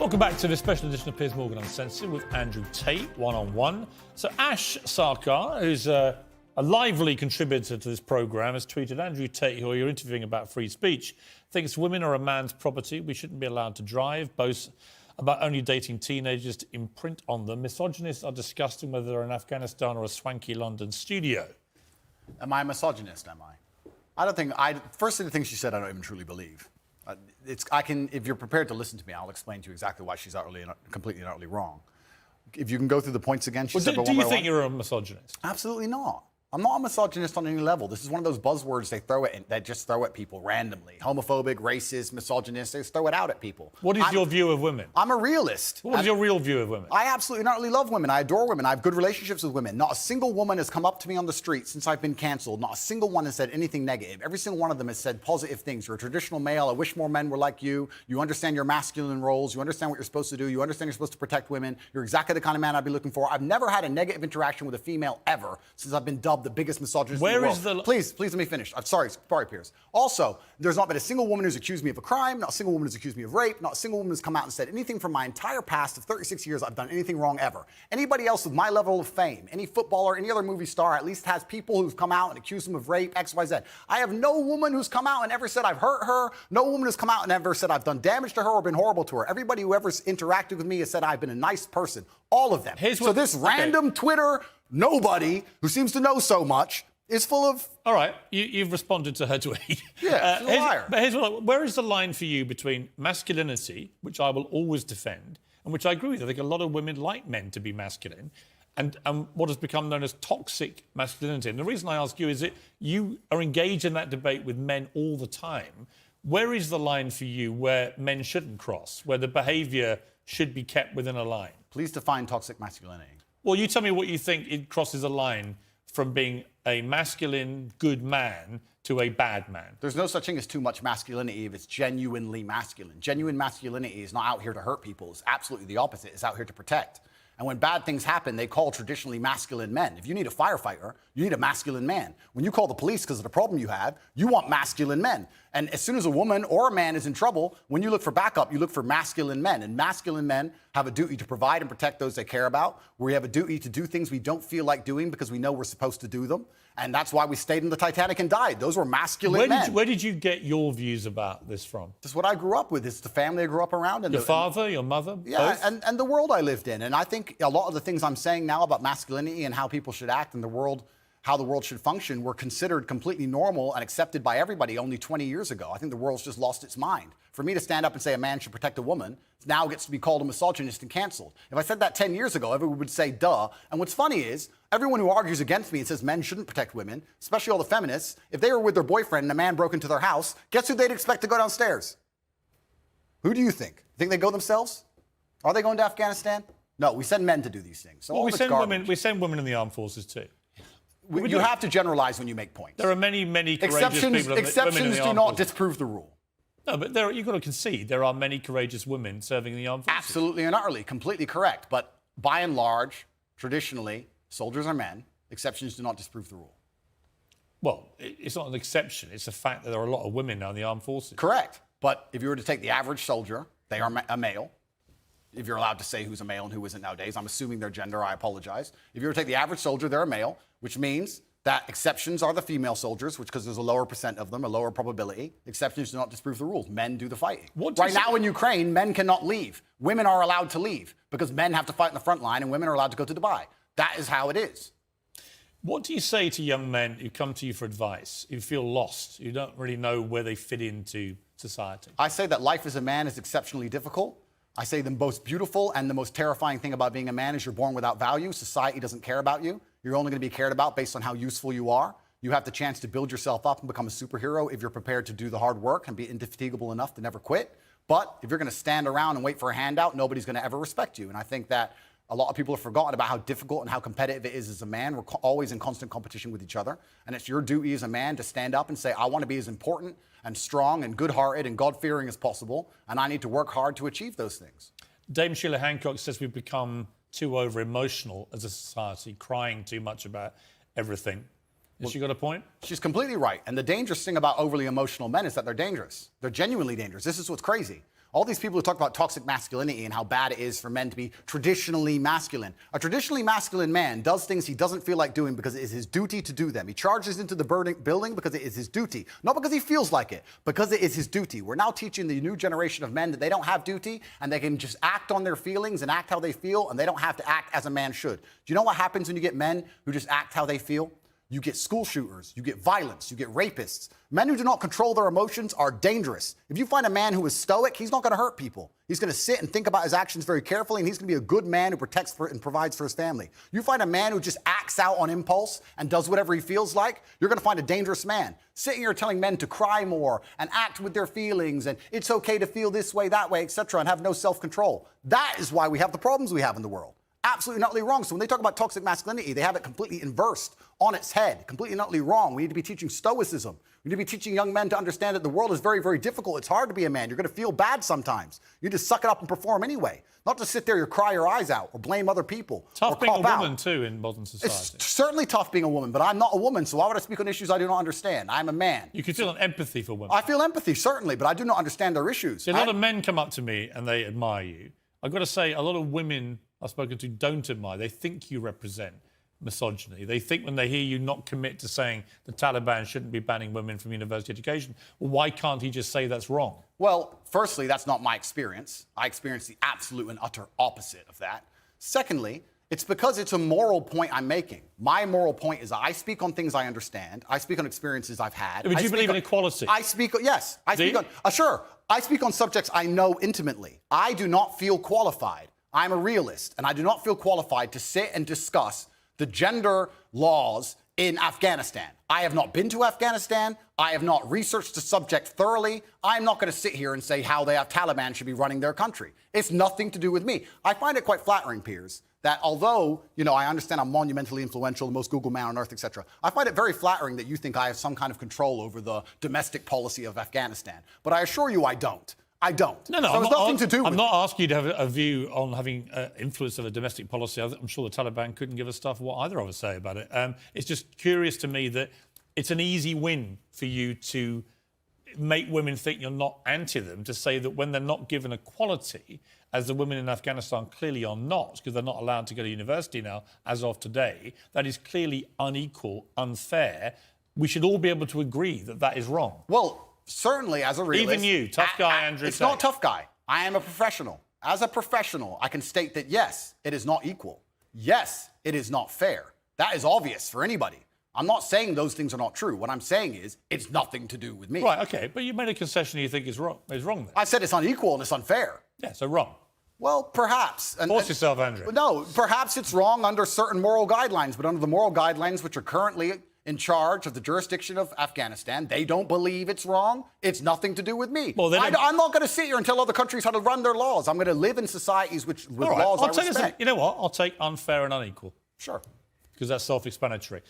Welcome back to this special edition of Piers Morgan Uncensored with Andrew Tate, one-on-one. So Ash Sarkar, who's a lively contributor to this programme, has tweeted, Andrew Tate, who you're interviewing about free speech, thinks women are a man's property. We shouldn't be allowed to drive. Boasts about only dating teenagers to imprint on them. Misogynists are discussing whether they're in Afghanistan or a swanky London studio. Am I a misogynist, am I? First thing the things she said, I don't even truly believe. If you're prepared to listen to me, I'll explain to you exactly why she's completely and utterly wrong. If you can go through the points again, she said. Do you think you're a misogynist? Absolutely not. I'm not a misogynist on any level. This is one of those buzzwords they just throw at people randomly. Homophobic, racist, misogynist, they just throw it out at people. What is your view of women? I'm a realist. What is your real view of women? I absolutely and utterly love women. I adore women. I have good relationships with women. Not a single woman has come up to me on the street since I've been cancelled. Not a single one has said anything negative. Every single one of them has said positive things. You're a traditional male. I wish more men were like you. You understand your masculine roles. You understand what you're supposed to do. You understand you're supposed to protect women. You're exactly the kind of man I'd be looking for. I've never had a negative interaction with a female ever since I've been dubbed the biggest misogynist. Where is the... Please let me finish. I'm sorry, Piers. Also, there's not been a single woman who's accused me of a crime, not a single woman who's accused me of rape, not a single woman who's come out and said anything from my entire past of 36 years I've done anything wrong ever. Anybody else with my level of fame, any footballer, any other movie star, at least has people who've come out and accused them of rape, X, Y, Z. I have no woman who's come out and ever said I've hurt her, no woman who's come out and ever said I've done damage to her or been horrible to her. Everybody who ever's interacted with me has said I've been a nice person. All of them. Random Twitter nobody who seems to know so much is full of... All right, you've responded to her tweet. Yeah, she's a liar. But where is the line for you between masculinity, which I will always defend, and which I agree with? I think a lot of women like men to be masculine, and what has become known as toxic masculinity. And the reason I ask you is that you are engaged in that debate with men all the time. Where is the line for you where men shouldn't cross, where the behaviour should be kept within a line? Please define toxic masculinity. Well, you tell me what you think it crosses a line from being a masculine, good man to a bad man. There's no such thing as too much masculinity if it's genuinely masculine. Genuine masculinity is not out here to hurt people. It's absolutely the opposite. It's out here to protect. And when bad things happen, they call traditionally masculine men. If you need a firefighter, you need a masculine man. When you call the police because of the problem you have, you want masculine men. And as soon as a woman or a man is in trouble, when you look for backup, you look for masculine men. And masculine men have a duty to provide and protect those they care about. We have a duty to do things we don't feel like doing because we know we're supposed to do them. And that's why we stayed in the Titanic and died. Those were masculine men. Where did you get your views about this from? This is what I grew up with. It's the family I grew up around. And your father, your mother, yeah, both? and the world I lived in. And I think a lot of the things I'm saying now about masculinity and how people should act in the world, how the world should function, were considered completely normal and accepted by everybody only 20 years ago. I think the world's just lost its mind. For me to stand up and say a man should protect a woman now gets to be called a misogynist and canceled. If I said that 10 years ago, everyone would say, duh. And what's funny is, everyone who argues against me and says men shouldn't protect women, especially all the feminists, if they were with their boyfriend and a man broke into their house, guess who they'd expect to go downstairs? Who do you think? Think they go themselves? Are they going to Afghanistan? No, we send men to do these things. So well, we send women in the armed forces too. You have to generalize when you make points. There are many courageous people. Exceptions do not disprove the rule. No, but you've got to concede there are many courageous women serving in the armed forces. Absolutely and utterly, completely correct. But by and large, traditionally, soldiers are men. Exceptions do not disprove the rule. Well, it's not an exception. It's a fact that there are a lot of women now in the armed forces. Correct. But if you were to take the average soldier, they are a male. If you're allowed to say who's a male and who isn't nowadays, I'm assuming their gender, I apologize. If you were to take the average soldier, they're a male, which means that exceptions are the female soldiers, because there's a lower percent of them, a lower probability. Exceptions do not disprove the rules. Men do the fighting. Right now in Ukraine, men cannot leave. Women are allowed to leave because men have to fight in the front line and women are allowed to go to Dubai. That is how it is. What do you say to young men who come to you for advice, who feel lost, who don't really know where they fit into society? I say that life as a man is exceptionally difficult. I say the most beautiful and the most terrifying thing about being a man is you're born without value. Society doesn't care about you. You're only going to be cared about based on how useful you are. You have the chance to build yourself up and become a superhero if you're prepared to do the hard work and be indefatigable enough to never quit. But if you're going to stand around and wait for a handout, nobody's going to ever respect you. And I think that a lot of people have forgotten about how difficult and how competitive it is as a man. We're always in constant competition with each other. And it's your duty as a man to stand up and say, I want to be as important and strong and good-hearted and God-fearing as possible. And I need to work hard to achieve those things. Dame Sheila Hancock says we've become too over-emotional as a society, crying too much about everything. Has she got a point? She's completely right. And the dangerous thing about overly emotional men is that they're dangerous. They're genuinely dangerous. This is what's crazy. All these people who talk about toxic masculinity and how bad it is for men to be traditionally masculine. A traditionally masculine man does things he doesn't feel like doing because it is his duty to do them. He charges into the building because it is his duty. Not because he feels like it, because it is his duty. We're now teaching the new generation of men that they don't have duty and they can just act on their feelings and act how they feel, and they don't have to act as a man should. Do you know what happens when you get men who just act how they feel? You get school shooters, you get violence, you get rapists. Men who do not control their emotions are dangerous. If you find a man who is stoic, he's not going to hurt people. He's going to sit and think about his actions very carefully, and he's going to be a good man who protects and provides for his family. You find a man who just acts out on impulse and does whatever he feels like, you're going to find a dangerous man. Sitting here telling men to cry more and act with their feelings, and it's okay to feel this way, that way, etc., and have no self-control. That is why we have the problems we have in the world. Absolutely and utterly wrong. So when they talk about toxic masculinity, they have it completely inversed on its head, completely and utterly wrong. We need to be teaching stoicism. We need to be teaching young men to understand that the world is very, very difficult. It's hard to be a man. You're going to feel bad sometimes. You just suck it up and perform anyway. Not to sit there and cry your eyes out or blame other people. Tough or being a cop woman out. too in modern society. It's certainly tough being a woman, but I'm not a woman, so why would I speak on issues I do not understand? I'm a man. You can feel an empathy for women. I feel empathy, certainly, but I do not understand their issues. See, a lot of men come up to me and they admire you. I've got to say, a lot of women I've spoken to don't admire. They think you represent misogyny. They think when they hear you not commit to saying the Taliban shouldn't be banning women from university education, well, why can't he just say that's wrong? Well, firstly, that's not my experience. I experience the absolute and utter opposite of that. Secondly, it's because it's a moral point I'm making. My moral point is I speak on things I understand. I speak on experiences I've had. But do you believe in equality? Yes. I speak on, sure. I speak on subjects I know intimately. I do not feel qualified. I'm a realist, and I do not feel qualified to sit and discuss the gender laws in Afghanistan. I have not been to Afghanistan. I have not researched the subject thoroughly. I'm not going to sit here and say how the Taliban should be running their country. It's nothing to do with me. I find it quite flattering, Piers, that although, I understand I'm monumentally influential, the most Google man on earth, etc., I find it very flattering that you think I have some kind of control over the domestic policy of Afghanistan. But I assure you I don't. I don't. No, so it's nothing to do with I'm not asking you to have a view on having influence of a domestic policy. I'm sure the Taliban couldn't give a stuff what either of us say about it. It's just curious to me that it's an easy win for you to make women think you're not anti them, to say that when they're not given equality, as the women in Afghanistan clearly are not, because they're not allowed to go to university now as of today, that is clearly unequal, unfair. We should all be able to agree that that is wrong. Well, certainly, as a realist... Even you, tough guy Andrew It's Tate. not tough guy. I am a professional. As a professional, I can state that, yes, it is not equal. Yes, it is not fair. That is obvious for anybody. I'm not saying those things are not true. What I'm saying is it's nothing to do with me. Right, OK, but you made a concession you think is wrong then. I said it's unequal and it's unfair. Yeah, so wrong. Well, perhaps. Force yourself, Andrew. No, perhaps it's wrong under certain moral guidelines, but under the moral guidelines which are currently in charge of the jurisdiction of Afghanistan, they don't believe it's wrong. It's nothing to do with me. Well, I'm not going to sit here and tell other countries how to run their laws. I'm going to live in societies with laws I respect. You know what? I'll take unfair and unequal. Sure. Because that's self-explanatory.